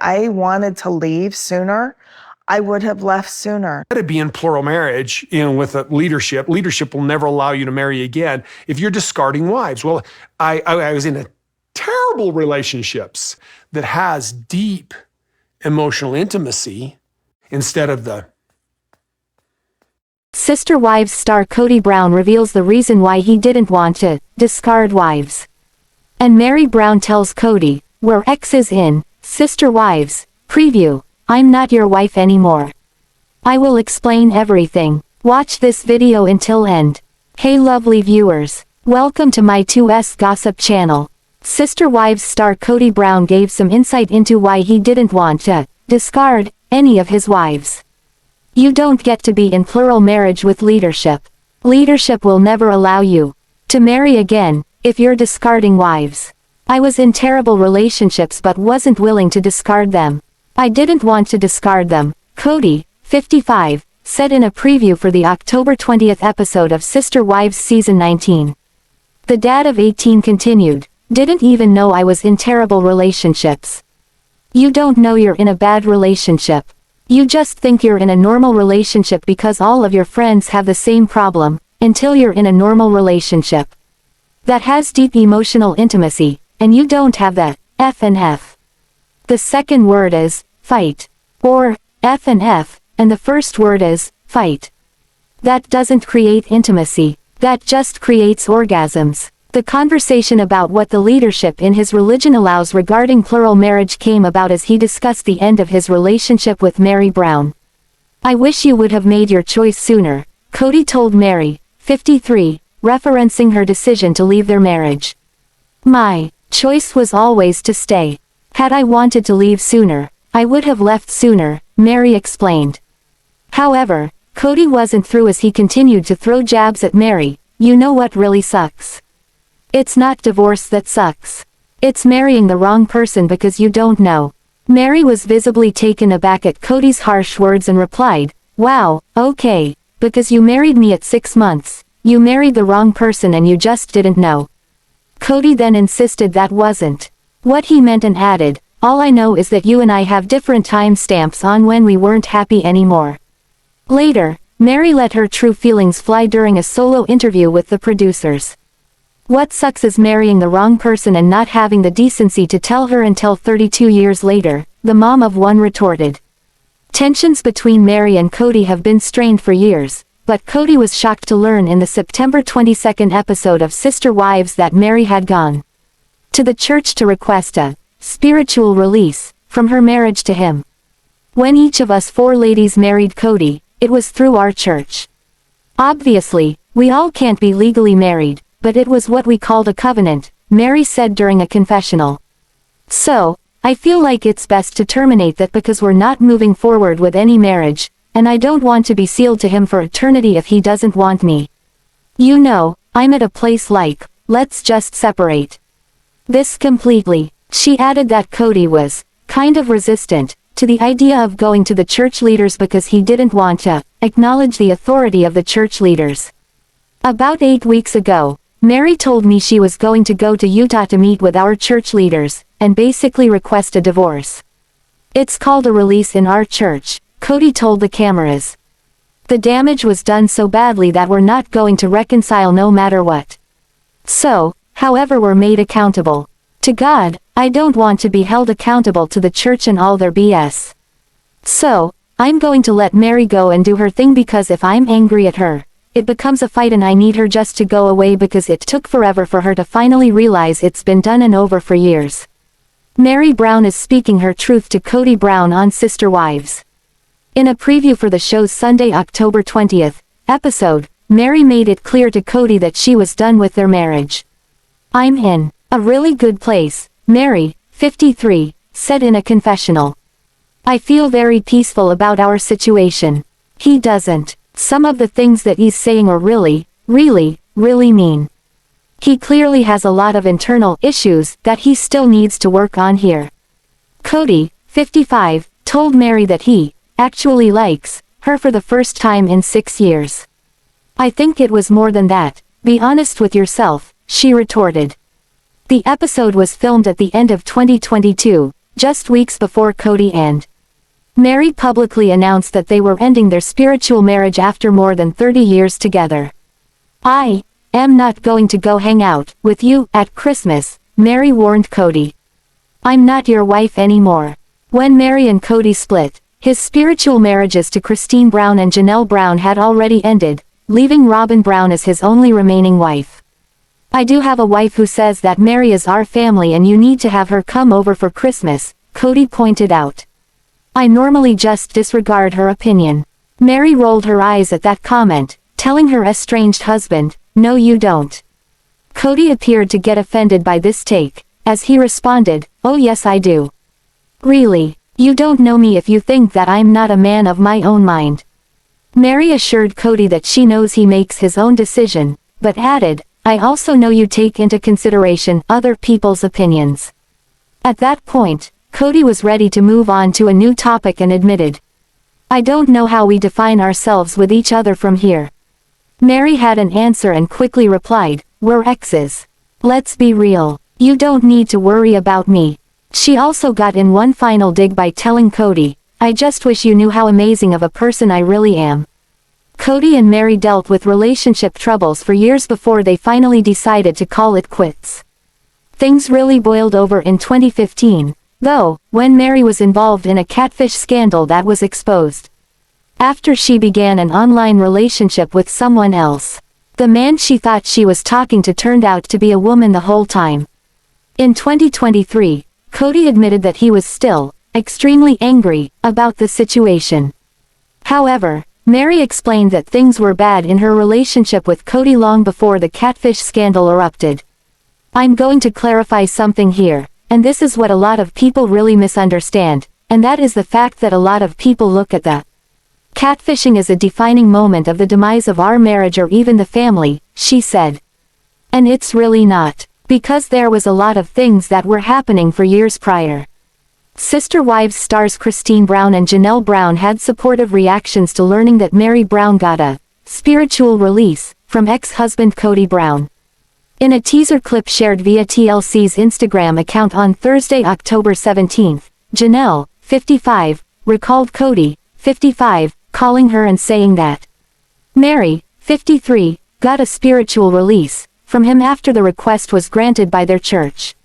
I wanted to leave sooner, I would have left sooner. To be in plural marriage, with a leadership will never allow you to marry again if you're discarding wives. Well, I was in a terrible relationships that has deep emotional intimacy instead of the... Sister Wives star Kody Brown reveals the reason why he didn't want to discard wives. And Meri Brown tells Kody, "Where X is in Sister Wives preview, I'm not your wife anymore. I will explain everything. Watch this video until end." Hey lovely viewers, welcome to my 2S Gossip channel. Sister Wives star Kody Brown gave some insight into why he didn't want to discard any of his wives. You don't get to be in plural marriage with leadership. Leadership will never allow you to marry again if you're discarding wives. I was in terrible relationships but wasn't willing to discard them. I didn't want to discard them, Kody, 55, said in a preview for the October 20th episode of Sister Wives Season 19. The dad of 18 continued, "Didn't even know I was in terrible relationships." You don't know you're in a bad relationship. You just think you're in a normal relationship because all of your friends have the same problem, until you're in a normal relationship that has deep emotional intimacy, and you don't have that, F and F. The second word is, fight. Or, F and F, and the first word is, fight. That doesn't create intimacy, that just creates orgasms. The conversation about what the leadership in his religion allows regarding plural marriage came about as he discussed the end of his relationship with Meri Brown. "I wish you would have made your choice sooner," Kody told Meri, 53, referencing her decision to leave their marriage. "My choice was always to stay. Had I wanted to leave sooner, I would have left sooner," Meri explained. However, Kody wasn't through as he continued to throw jabs at Meri. "You know what really sucks? It's not divorce that sucks. It's marrying the wrong person because you don't know." Meri was visibly taken aback at Kody's harsh words and replied, "Wow, okay, because you married me at 6 months, you married the wrong person and you just didn't know." Kody then insisted that wasn't what he meant and added, "All I know is that you and I have different time stamps on when we weren't happy anymore." Later, Meri let her true feelings fly during a solo interview with the producers. "What sucks is marrying the wrong person and not having the decency to tell her until 32 years later," the mom of one retorted. Tensions between Meri and Kody have been strained for years, but Kody was shocked to learn in the September 22nd episode of Sister Wives that Meri had gone to the church to request a spiritual release from her marriage to him. "When each of us 4 ladies married Kody, it was through our church. Obviously, we all can't be legally married, but it was what we called a covenant," Meri said during a confessional. "So, I feel like it's best to terminate that because we're not moving forward with any marriage, and I don't want to be sealed to him for eternity if he doesn't want me. You know, I'm at a place like, let's just separate this completely." She added that Kody was kind of resistant to the idea of going to the church leaders because he didn't want to acknowledge the authority of the church leaders. "About 8 weeks ago, Meri told me she was going to go to Utah to meet with our church leaders, and basically request a divorce. It's called a release in our church," Kody told the cameras. "The damage was done so badly that we're not going to reconcile no matter what. So, however we're made accountable to God, I don't want to be held accountable to the church and all their BS. So, I'm going to let Meri go and do her thing because if I'm angry at her, it becomes a fight and I need her just to go away because it took forever for her to finally realize it's been done and over for years." Meri Brown is speaking her truth to Kody Brown on Sister Wives. In a preview for the show's Sunday, October 20th episode, Meri made it clear to Kody that she was done with their marriage. "I'm in a really good place," Meri, 53, said in a confessional. "I feel very peaceful about our situation. He doesn't. Some of the things that he's saying are really, really mean. He clearly has a lot of internal issues that he still needs to work on here." Kody, 55, told Meri that he actually likes her for the first time in 6 years. "I think it was more than that. Be honest with yourself," she retorted. The episode was filmed at the end of 2022, just weeks before Kody and Meri publicly announced that they were ending their spiritual marriage after more than 30 years together. "I am not going to go hang out with you at Christmas," Meri warned Kody. "I'm not your wife anymore." When Meri and Kody split, his spiritual marriages to Christine Brown and Janelle Brown had already ended, leaving Robyn Brown as his only remaining wife. "I do have a wife who says that Meri is our family and you need to have her come over for Christmas," Kody pointed out. "I normally just disregard her opinion." Meri rolled her eyes at that comment, telling her estranged husband, "No you don't." Kody appeared to get offended by this take, as he responded, "Oh yes I do." "Really? You don't know me if you think that I'm not a man of my own mind." Meri assured Kody that she knows he makes his own decision, but added, "I also know you take into consideration other people's opinions." At that point, Kody was ready to move on to a new topic and admitted, "I don't know how we define ourselves with each other from here." Meri had an answer and quickly replied, "We're exes. Let's be real. You don't need to worry about me." She also got in one final dig by telling Kody, "I just wish you knew how amazing of a person I really am." Kody and Meri dealt with relationship troubles for years before they finally decided to call it quits. Things really boiled over in 2015, though, when Meri was involved in a catfish scandal that was exposed after she began an online relationship with someone else. The man she thought she was talking to turned out to be a woman the whole time. In 2023, Kody admitted that he was still extremely angry about the situation. However, Meri explained that things were bad in her relationship with Kody long before the catfish scandal erupted. "I'm going to clarify something here, and this is what a lot of people really misunderstand, and that is the fact that a lot of people look at the catfishing as a defining moment of the demise of our marriage or even the family," she said. "And it's really not. Because there was a lot of things that were happening for years prior." Sister Wives stars Christine Brown and Janelle Brown had supportive reactions to learning that Meri Brown got a spiritual release from ex-husband Kody Brown. In a teaser clip shared via TLC's Instagram account on Thursday, October 17, Janelle, 55, recalled Kody, 55, calling her and saying that Meri, 53, got a spiritual release from him after the request was granted by their church.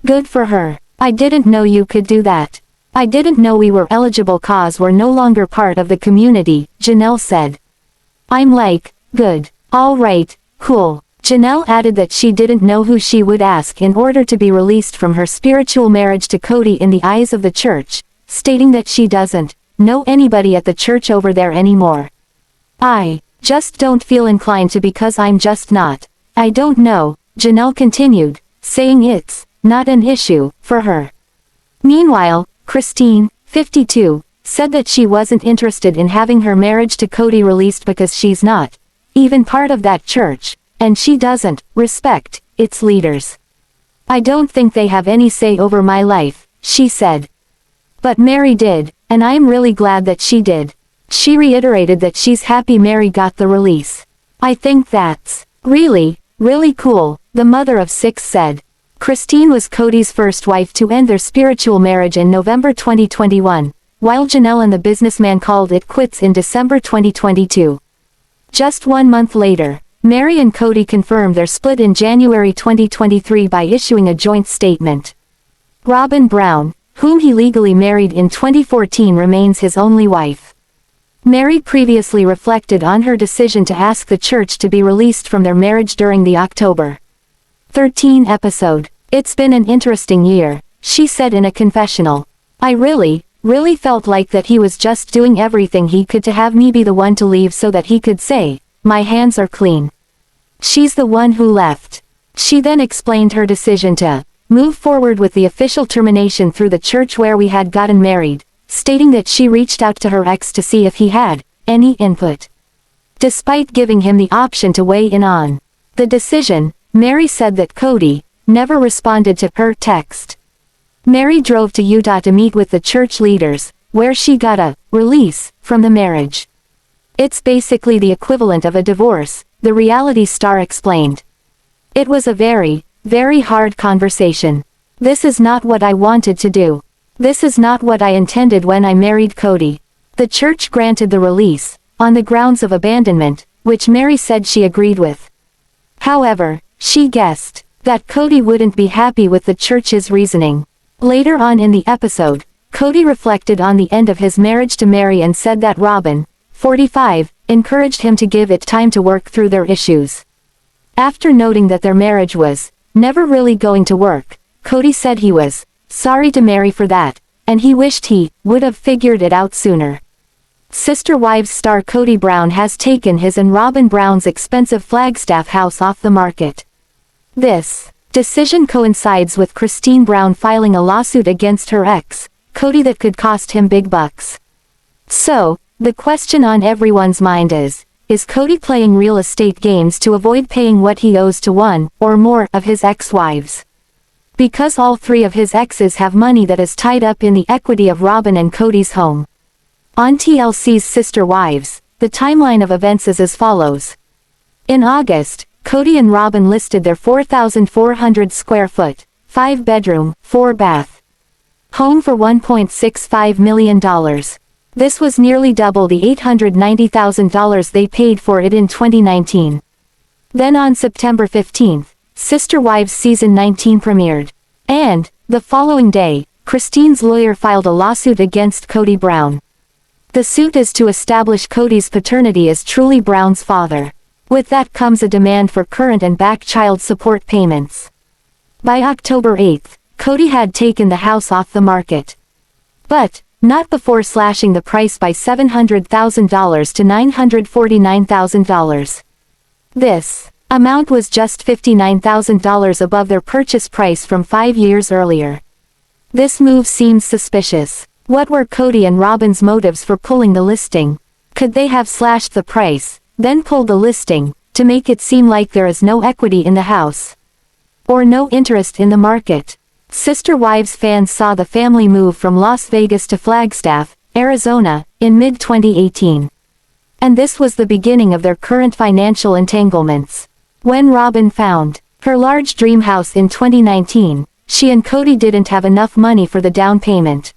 "Good for her. I didn't know you could do that. I didn't know we were eligible cause we're no longer part of the community," Janelle said. "I'm like, good. All right, cool." Janelle added that she didn't know who she would ask in order to be released from her spiritual marriage to Kody in the eyes of the church, stating that she doesn't know anybody at the church over there anymore. "I just don't feel inclined to because I'm just not. I don't know," Janelle continued, saying it's not an issue for her. Meanwhile, Christine, 52, said that she wasn't interested in having her marriage to Kody released because she's not even part of that church, and she doesn't respect its leaders. "I don't think they have any say over my life," she said. "But Meri did, and I'm really glad that she did." She reiterated that she's happy Meri got the release. "I think that's really cool," the mother of 6 said. Christine was Kody's first wife to end their spiritual marriage in November 2021, while Janelle and the businessman called it quits in December 2022. Just 1 month later, Meri and Kody confirmed their split in January 2023 by issuing a joint statement. Robyn Brown, whom he legally married in 2014, remains his only wife. Meri previously reflected on her decision to ask the church to be released from their marriage during the October 13 episode. "It's been an interesting year," she said in a confessional. "I really felt like that he was just doing everything he could to have me be the one to leave so that he could say, 'My hands are clean.' She's the one who left." She then explained her decision to move forward with the official termination through the church where we had gotten married, stating that she reached out to her ex to see if he had any input. Despite giving him the option to weigh in on the decision, Meri said that Kody never responded to her text. Meri drove to Utah to meet with the church leaders, where she got a release from the marriage. "It's basically the equivalent of a divorce," the reality star explained. "It was a very hard conversation. This is not what I wanted to do. This is not what I intended when I married Kody. The church granted the release, on the grounds of abandonment, which Meri said she agreed with. However, she guessed that Kody wouldn't be happy with the church's reasoning. Later on in the episode, Kody reflected on the end of his marriage to Meri and said that Robyn, 45, encouraged him to give it time to work through their issues. After noting that their marriage was never really going to work, Kody said he was sorry to Meri for that, and he wished he would have figured it out sooner. Sister Wives star Kody Brown has taken his and Robyn Brown's expensive Flagstaff house off the market. This decision coincides with Christine Brown filing a lawsuit against her ex, Kody, that could cost him big bucks. So, the question on everyone's mind is Kody playing real estate games to avoid paying what he owes to one or more of his ex-wives? Because all three of his exes have money that is tied up in the equity of Robyn and Kody's home. On TLC's Sister Wives, the timeline of events is as follows. In August, Kody and Robyn listed their 4,400 square foot, 5-bedroom, 4-bath home for $1.65 million. This was nearly double the $890,000 they paid for it in 2019. Then on September 15, Sister Wives Season 19 premiered. And, the following day, Christine's lawyer filed a lawsuit against Kody Brown. The suit is to establish Kody's paternity as Truely Brown's father. With that comes a demand for current and back child support payments. By October 8, Kody had taken the house off the market. But, not before slashing the price by $700,000 to $949,000. This amount was just $59,000 above their purchase price from 5 years earlier. This move seems suspicious. What were Kody and Robyn's motives for pulling the listing? Could they have slashed the price, then pulled the listing, to make it seem like there is no equity in the house? Or no interest in the market? Sister Wives fans saw the family move from Las Vegas to Flagstaff, Arizona, in mid-2018. And this was the beginning of their current financial entanglements. When Robyn found her large dream house in 2019, she and Kody didn't have enough money for the down payment.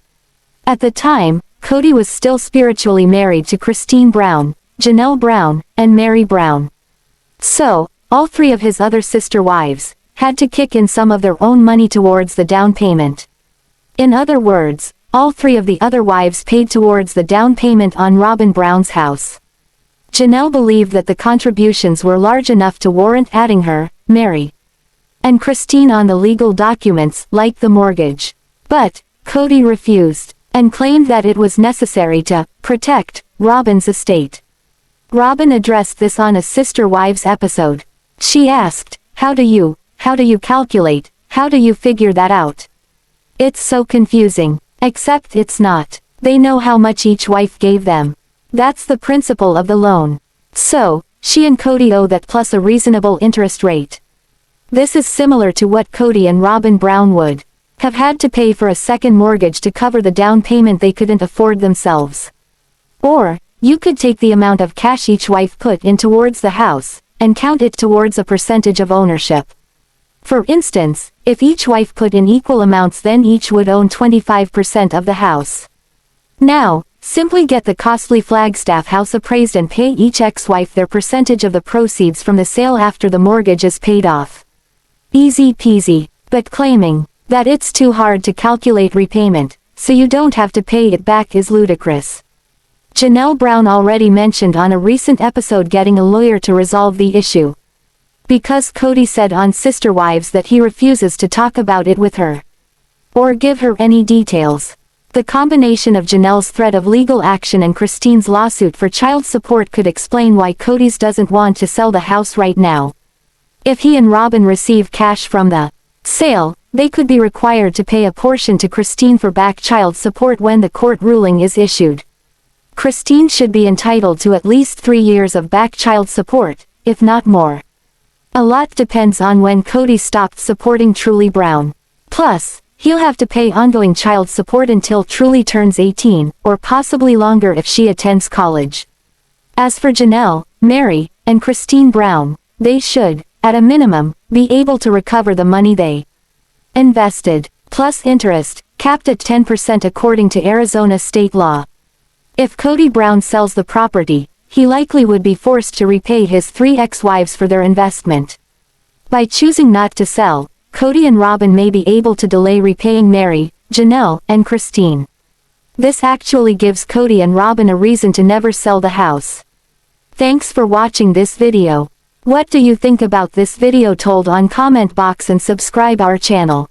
At the time, Kody was still spiritually married to Christine Brown, Janelle Brown, and Meri Brown. So, all three of his other sister wives had to kick in some of their own money towards the down payment. In other words, all three of the other wives paid towards the down payment on Robyn Brown's house. Janelle believed that the contributions were large enough to warrant adding her, Meri, and Christine on the legal documents, like the mortgage. But, Kody refused, and claimed that it was necessary to protect Robyn's estate. Robyn addressed this on a Sister Wives episode. She asked, how do you calculate, how do you figure that out? It's so confusing. Except it's not. They know how much each wife gave them. That's the principle of the loan. So, she and Kody owe that plus a reasonable interest rate. This is similar to what Kody and Robyn Brown would have had to pay for a second mortgage to cover the down payment they couldn't afford themselves. Or, you could take the amount of cash each wife put in towards the house, and count it towards a percentage of ownership. For instance, if each wife put in equal amounts, then each would own 25% of the house. Now, simply get the costly Flagstaff house appraised and pay each ex-wife their percentage of the proceeds from the sale after the mortgage is paid off. Easy peasy. But claiming that it's too hard to calculate repayment, so you don't have to pay it back, is ludicrous. Janelle Brown already mentioned on a recent episode getting a lawyer to resolve the issue. Because Kody said on Sister Wives that he refuses to talk about it with her, or give her any details. The combination of Janelle's threat of legal action and Christine's lawsuit for child support could explain why Kody's doesn't want to sell the house right now. If he and Robyn receive cash from the sale, they could be required to pay a portion to Christine for back child support when the court ruling is issued. Christine should be entitled to at least 3 years of back child support, if not more. A lot depends on when Kody stopped supporting Truely Brown. Plus, he'll have to pay ongoing child support until Truely turns 18, or possibly longer if she attends college. As for Janelle, Meri, and Christine Brown, they should, at a minimum, be able to recover the money they invested, plus interest, capped at 10% according to Arizona state law. If Kody Brown sells the property, he likely would be forced to repay his 3 ex-wives for their investment. By choosing not to sell, Kody and Robyn may be able to delay repaying Meri, Janelle, and Christine. This actually gives Kody and Robyn a reason to never sell the house. Thanks for watching this video. What do you think about this video? Told on comment box and subscribe our channel.